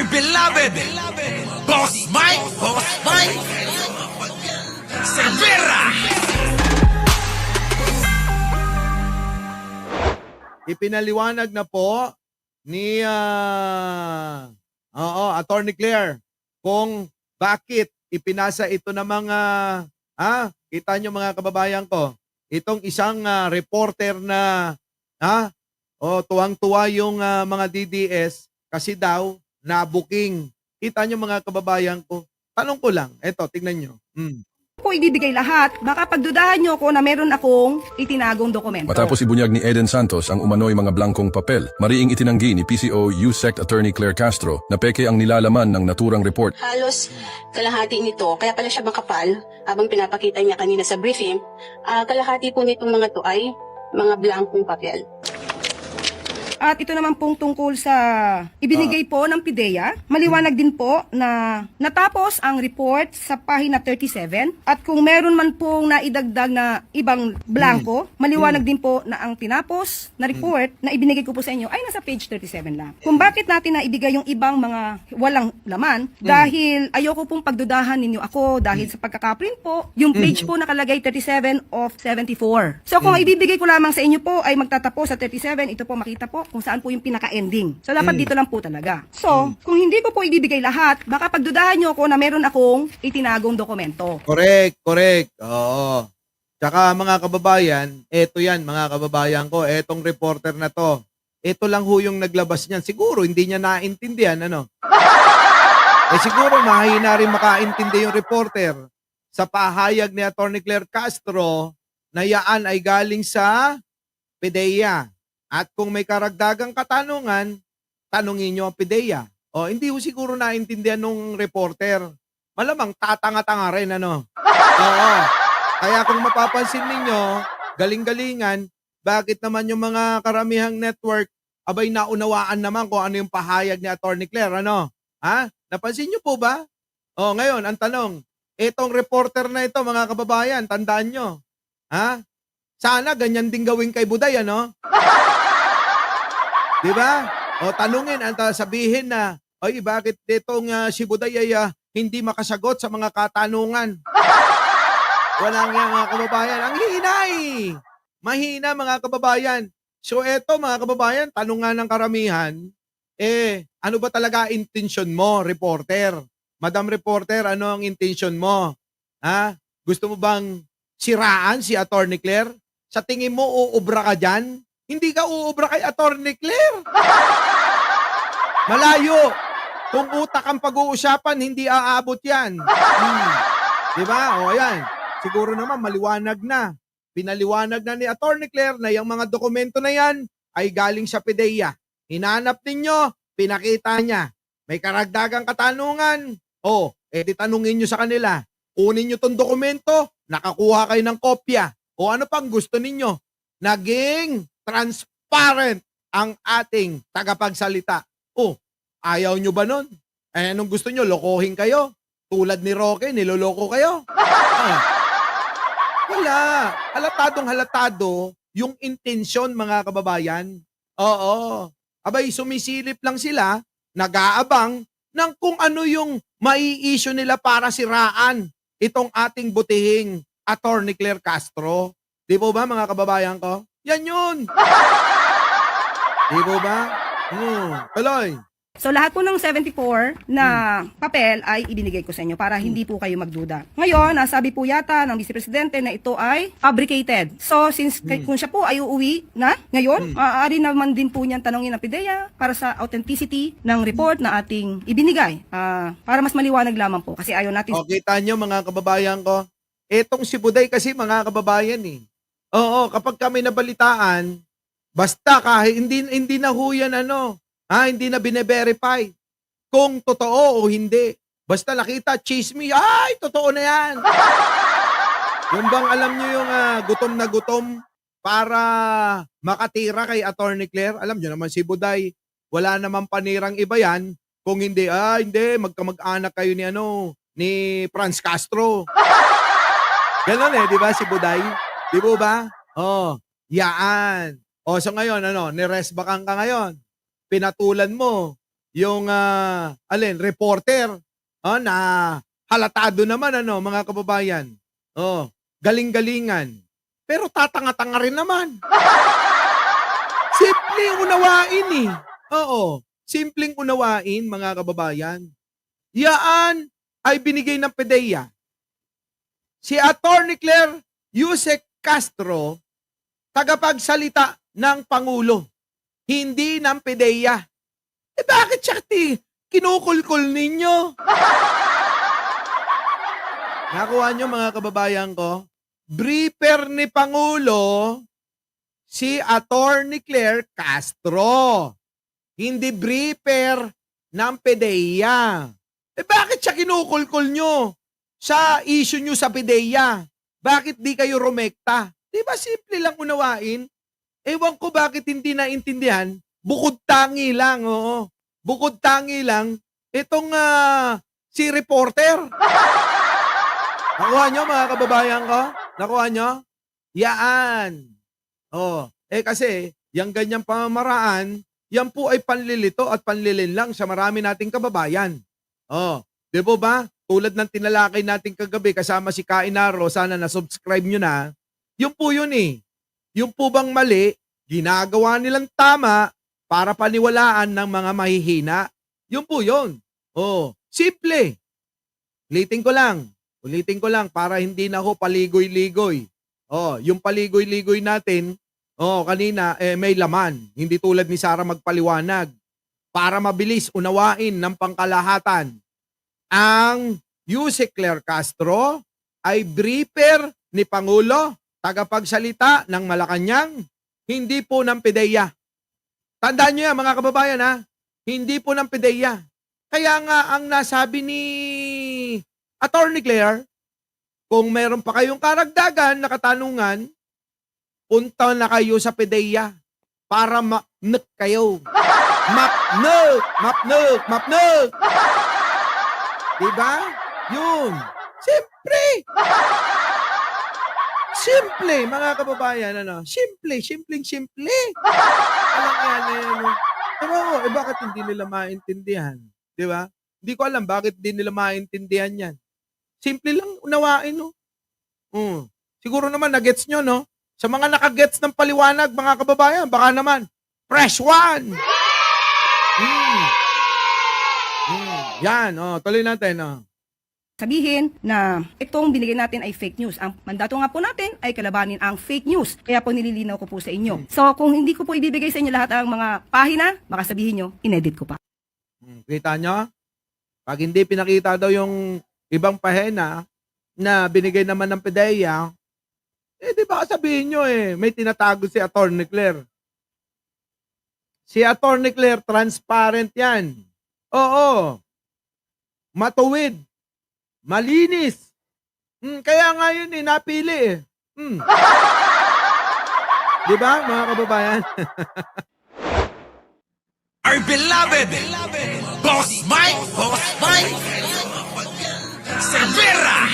beloved Boss Mike Cervera. Ipinaliwanag na po ni Attorney Claire kung bakit ipinasa ito ng mga kita nyo mga kababayan ko, itong isang reporter na tuwang-tuwa yung mga DDS kasi daw na-booking. Kita nyo mga kababayan ko. Tanong ko lang, eto tignan nyo. Ko ibibigay lahat, baka pagdudahan nyo ko na meron akong itinagong dokumento. Matapos ibunyag ni Eden Santos ang umano'y mga blangkong papel, mariing itinanggi ni PCO USEC Attorney Claire Castro na peke ang nilalaman ng naturang report. Halos kalahati nito, kaya pala siya makapal, habang pinapakita niya kanina sa briefing, kalahati po nitong mga to ay mga blangkong papel. At ito naman pong tungkol sa ibinigay po ng PIDEA. Maliwanag din po na natapos ang report sa pahina 37 at kung meron man pong naidagdag na ibang blanco, maliwanag din po na ang tinapos na report na ibinigay ko po sa inyo ay nasa page 37 lang. Kung bakit natin na ibigay yung ibang mga walang laman, dahil ayoko pong pagdudahan ninyo ako dahil sa pagkakaprint po, yung page po nakalagay 37 of 74. So kung ibibigay ko lamang sa inyo po ay magtatapos sa 37, ito po makita po kung saan po yung pinaka-ending. So, dapat dito lang po talaga. So, kung hindi ko po ibibigay lahat, baka pagdudahan nyo ako na meron akong itinagong dokumento. Correct. Oo. Tsaka mga kababayan, eto yan mga kababayan ko, etong reporter na to, eto lang ho yung naglabas niyan. Siguro hindi niya naintindihan, ano? Siguro mahina rin makaintindi yung reporter sa pahayag ni Attorney Claire Castro na yaan ay galing sa PIDEA. At kung may karagdagang katanungan, tanungin nyo ang PIDEA. O, hindi ho siguro naintindihan nung reporter. Malamang tatanga-tanga rin, ano? Oo. Kaya kung mapapansin ninyo, galing-galingan, bakit naman yung mga karamihang network, abay naunawaan naman kung ano yung pahayag ni Attorney Claire, ano? Ha? Napansin nyo po ba? O, ngayon, ang tanong, itong reporter na ito, mga kababayan, tandaan nyo. Ha? Sana ganyan din gawin kay Buday, ano? Diba? O tanungin, sabihin na, oy, bakit itong si Buday ay hindi makasagot sa mga katanungan? Walang yan mga kababayan. Ang hina eh. Mahina mga kababayan. So eto mga kababayan, tanong nga ng karamihan, ano ba talaga intention mo, reporter? Madam reporter, ano ang intention mo? Ha? Gusto mo bang siraan si Attorney Claire? Sa tingin mo, uubra ka dyan? Hindi ka uubra kay Attorney Claire. Malayo. Kung utak ang pag-uusapan, hindi aabot yan. Diba? O ayan. Siguro naman maliwanag na. Pinaliwanag na ni Attorney Claire na yung mga dokumento na yan ay galing sa PIDEA. Hinanap ninyo, pinakita niya. May karagdagang katanungan. Di tanungin nyo sa kanila. Kunin nyo tong dokumento, nakakuha kayo ng kopya. O ano pang gusto ninyo? Naging transparent ang ating tagapagsalita. Ayaw nyo ba nun? Anong gusto nyo? Lokohin kayo? Tulad ni Roque, niloloko kayo? Wala. Halatadong-halatado yung intensyon mga kababayan. Oo. Abay, sumisilip lang sila, nag-aabang ng kung ano yung mai-issue nila para siraan itong ating butihing Attorney Claire Castro. Di po ba mga kababayan ko? Yan yun. Di po ba? Tuloy. So lahat po ng 74 na papel ay ibinigay ko sa inyo para hindi po kayo magduda. Ngayon, nasabi po yata ng Vice Presidente na ito ay fabricated. So since kung siya po ay uuwi na ngayon, maaari naman din po niyan tanongin ng PIDEA para sa authenticity ng report na ating ibinigay. Para mas maliwanag lamang po kasi ayaw natin... Kita nyo mga kababayan ko, etong si Buday kasi mga kababayan Oo, kapag kami nabalitaan, basta kahit hindi na ho yan hindi na bine-verify kung totoo o hindi. Basta nakita, chismis, ay, totoo na yan. Yung bang alam nyo yung gutom na gutom para makatira kay Attorney Claire? Alam nyo naman si Buday, wala naman panirang iba yan. Kung hindi, hindi, magkamag-anak kayo ni Franz Castro. Ganon di ba si Buday? Di ba? Yaan. So ngayon, niresbakan ka ngayon. Pinatulan mo. yung reporter, na halatado naman mga kababayan. Oh, galing-galingan. Pero tatanga-tanga rin naman. Simpleng unawain eh. Oo, simpleng unawain mga kababayan. Yaan ay binigay ng PDEA. Si Attorney Claire Yusek Castro, tagapagsalita ng Pangulo, hindi ng PDEA. Bakit siya kinukulkul ninyo? Nakuha nyo mga kababayan ko? Briefer ni Pangulo, si Attorney Claire Castro. Hindi briefer ng PDEA. Bakit siya kinukulkul nyo sa issue nyo sa PDEA? Bakit di kayo rumekta? Di ba simple lang unawain? Ewan ko bakit hindi naintindihan. Bukod tangi lang, oo. Bukod tangi lang, itong si reporter. Nakuha nyo mga kababayan ko? Nakuha nyo? Yaan. Oh, kasi, yung ganyang pamamaraan, yan po ay panlilito at panlilin lang sa marami nating kababayan. Oh, di po ba? Tulad ng tinalakay natin kagabi kasama si Kainaro, sana na-subscribe nyo na. Yung po yun eh. Yung po bang mali, ginagawa nilang tama para paniwalaan ng mga mahihina. Yung po yun. Oh, simple. Ulitin ko lang para hindi na ho paligoy-ligoy. Oh, yung paligoy-ligoy natin, kanina may laman. Hindi tulad ni Sara magpaliwanag. Para mabilis unawain ng pangkalahatan. Ang Yusek Claire Castro ay briefer ni Pangulo, tagapagsalita ng Malacanang, hindi po ng PDEA. Tandaan nyo yan mga kababayan ha, hindi po ng PDEA. Kaya nga ang nasabi ni Attorney Claire, kung meron pa kayong karagdagan na katanungan, punta na kayo sa PDEA para mapnuk kayo. Mapnuk. Diba? Yun. Simple, mga kababayan, Simple. Alam yan. Pero, bakit hindi nila maintindihan? Diba? Hindi ko alam bakit hindi nila maintindihan yan. Simple lang unawain, no? Siguro naman, nagets nyo, no? Sa mga nakagets ng paliwanag, mga kababayan, baka naman, fresh one! Yan, tuloy natin, Sabihin na itong binigay natin ay fake news. Ang mandato nga po natin ay kalabanin ang fake news. Kaya po nililinaw ko po sa inyo. So kung hindi ko po ibibigay sa inyo lahat ang mga pahina, baka sabihin nyo, inedit ko pa. Kita nyo? Pag hindi pinakita daw yung ibang pahina na binigay naman ng PDEA, di ba sabihin nyo may tinatago si Attorney Claire. Si Attorney Claire, transparent yan. Oo. Matuwid. Malinis. Kaya nga yun napili Di ba, mga kababayan? Our beloved Boss Mike Cervera.